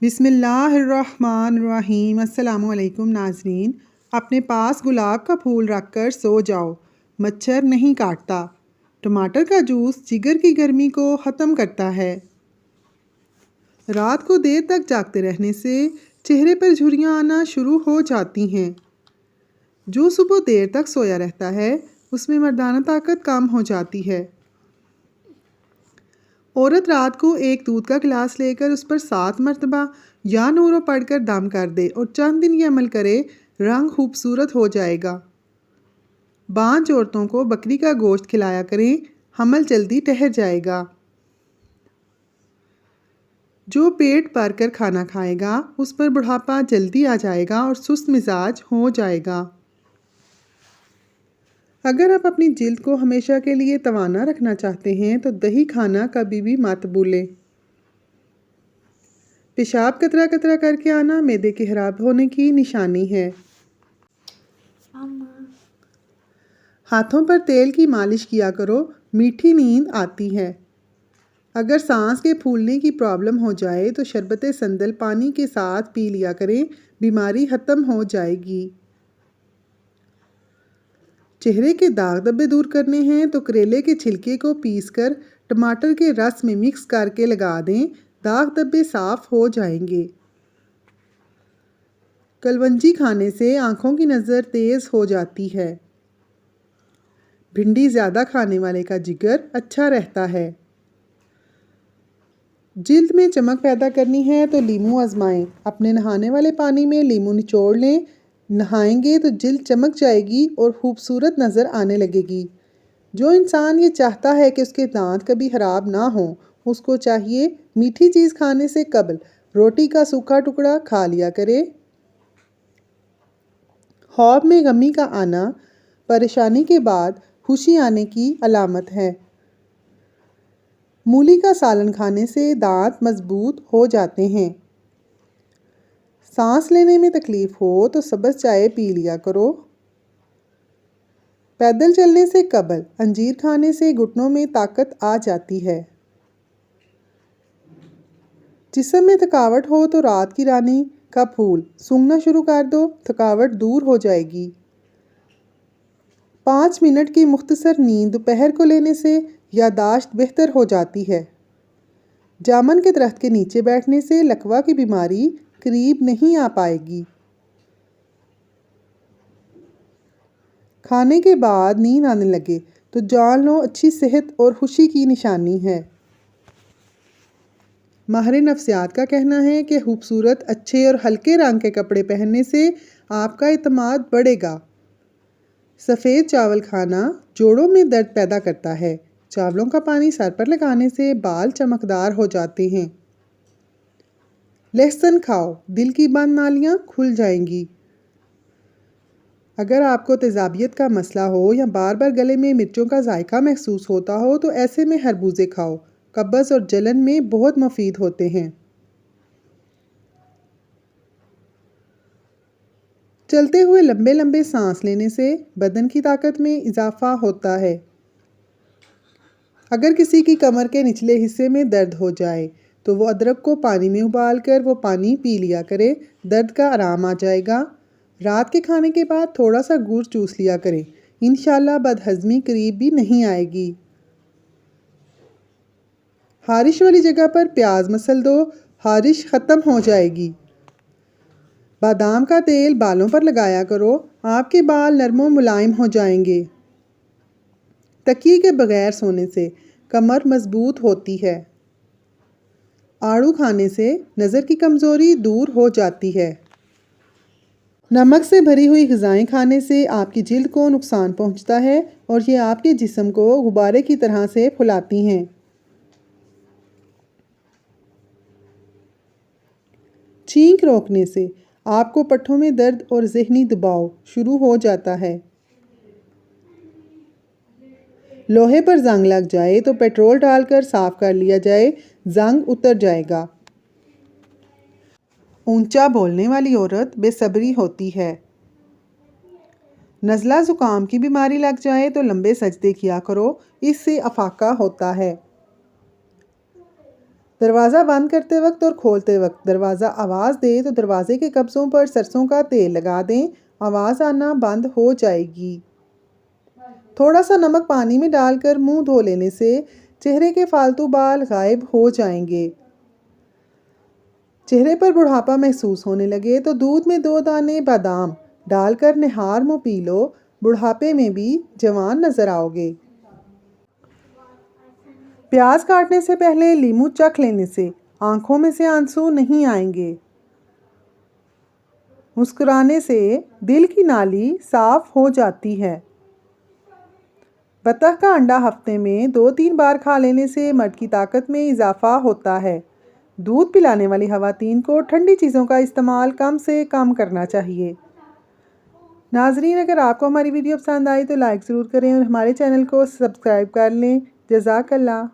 बिस्मिल्लाहिर्रहमानिर्रहीम। अस्सलामुअलैकुम नाज़रीन। अपने पास गुलाब का फूल रख कर सो जाओ, मच्छर नहीं काटता। टमाटर का जूस जिगर की गर्मी को ख़त्म करता है। रात को देर तक जागते रहने से चेहरे पर झुर्रियाँ आना शुरू हो जाती हैं। जो सुबह देर तक सोया रहता है उसमें मर्दाना ताकत कम हो जाती है। औरत रात को एक दूध का गिलास लेकर उस पर 7 मरतबा या नूरो पढ़कर दम कर दे और चंद दिन ये अमल करे, रंग खूबसूरत हो जाएगा। बांझ औरतों को बकरी का गोश्त खिलाया करें, हमल जल्दी ठहर जाएगा। जो पेट भर कर खाना खाएगा उस पर बुढ़ापा जल्दी आ जाएगा और सुस्त मिजाज हो जाएगा। अगर आप अपनी जिल्द को हमेशा के लिए तवाना रखना चाहते हैं तो दही खाना कभी भी मत भूलें। पेशाब कतरा कतरा करके आना मैदे के खराब होने की निशानी है। हाथों पर तेल की मालिश किया करो, मीठी नींद आती है। अगर सांस के फूलने की प्रॉब्लम हो जाए तो शरबत संदल पानी के साथ पी लिया करें, बीमारी ख़त्म हो जाएगी। चेहरे के दाग धब्बे दूर करने हैं तो करेले के छिलके को पीसकर टमाटर के रस में मिक्स करके लगा दें, दाग धब्बे साफ हो जाएंगे। कलवंजी खाने से आँखों की नज़र तेज़ हो जाती है। भिंडी ज़्यादा खाने वाले का जिगर अच्छा रहता है। जिल्द में चमक पैदा करनी है तो लीमू आजमाएं। अपने नहाने वाले पानी में लीमू निचोड़ लें, नहाएंगे तो जिल्द चमक जाएगी और खूबसूरत नज़र आने लगेगी। जो इंसान ये चाहता है कि उसके दांत कभी ख़राब ना हो, उसको चाहिए मीठी चीज़ खाने से कबल रोटी का सूखा टुकड़ा खा लिया करे। ख्वाब में गमी का आना परेशानी के बाद खुशी आने की अलामत है। मूली का सालन खाने से दांत मजबूत हो जाते हैं। सांस लेने में तकलीफ़ हो तो सब्ज़ चाय पी लिया करो। पैदल चलने से कबल अंजीर खाने से घुटनों में ताकत आ जाती है। जिस्म में थकावट हो तो रात की रानी का फूल सूंघना शुरू कर दो, थकावट दूर हो जाएगी। 5 मिनट की मुख्तसर नींद दोपहर को लेने से यादाश्त बेहतर हो जाती है। जामन के दरख्त के नीचे बैठने से लकवा की बीमारी करीब नहीं आ पाएगी। खाने के बाद नींद आने लगे तो जान लो अच्छी सेहत और खुशी की निशानी है। माहिर नफ्सियात का कहना है कि खूबसूरत, अच्छे और हल्के रंग के कपड़े पहनने से आपका इत्मीनान बढ़ेगा। सफ़ेद चावल खाना जोड़ों में दर्द पैदा करता है। चावलों का पानी सर पर लगाने से बाल चमकदार हो जाते हैं। लहसुन खाओ, दिल की बंद नालियाँ खुल जाएंगी। अगर आपको तेज़ाबियत का मसला हो या बार बार गले में मिर्चों का जायका महसूस होता हो तो ऐसे में खरबूजे खाओ, कब्ज़ और जलन में बहुत मुफीद होते हैं। चलते हुए लंबे लंबे सांस लेने से बदन की ताकत में इजाफा होता है। अगर किसी की कमर के निचले हिस्से में दर्द हो जाए तो वो अदरक को पानी में उबाल कर वो पानी पी लिया करे, दर्द का आराम आ जाएगा। रात के खाने के बाद थोड़ा सा गुड़ चूस लिया करें, इंशाल्लाह बदहज़मी करीब भी नहीं आएगी। हारिश वाली जगह पर प्याज मसल दो, हारिश ख़त्म हो जाएगी। बादाम का तेल बालों पर लगाया करो, आपके बाल नरम और मुलायम हो जाएंगे। तकिए के बगैर सोने से कमर मजबूत होती है। आड़ू खाने से नज़र की कमज़ोरी दूर हो जाती है। नमक से भरी हुई ग़िज़ाएँ खाने से आपकी जिल्द को नुकसान पहुंचता है और ये आपके जिस्म को गुब्बारे की तरह से फुलाती हैं। छींक रोकने से आपको पट्ठों में दर्द और ज़हनी दबाव शुरू हो जाता है। लोहे पर जंग लग जाए तो पेट्रोल डालकर साफ़ कर लिया जाए, जंग उतर जाएगा। ऊंचा बोलने वाली औरत बेसब्री होती है। नज़ला ज़ुकाम की बीमारी लग जाए तो लंबे सजदे किया करो, इससे अफाका होता है। दरवाज़ा बंद करते वक्त और खोलते वक्त दरवाज़ा आवाज़ दे तो दरवाज़े के कब्ज़ों पर सरसों का तेल लगा दें, आवाज़ आना बंद हो जाएगी। थोड़ा सा नमक पानी में डालकर मुंह धो लेने से चेहरे के फालतू बाल गायब हो जाएंगे। चेहरे पर बुढ़ापा महसूस होने लगे तो दूध में 2 दाने बादाम डालकर निहार मुँह पी लो, बुढ़ापे में भी जवान नज़र आओगे। प्याज काटने से पहले लीमू चख लेने से आंखों में से आंसू नहीं आएंगे। मुस्कुराने से दिल की नाली साफ हो जाती है। बतख का अंडा हफ्ते में 2-3 बार खा लेने से मर्द की ताकत में इजाफा होता है। दूध पिलाने वाली खवातीन को ठंडी चीज़ों का इस्तेमाल कम से कम करना चाहिए। नाजरीन, अगर आपको हमारी वीडियो पसंद आई तो लाइक ज़रूर करें और हमारे चैनल को सब्सक्राइब कर लें। जज़ाकल्लाह।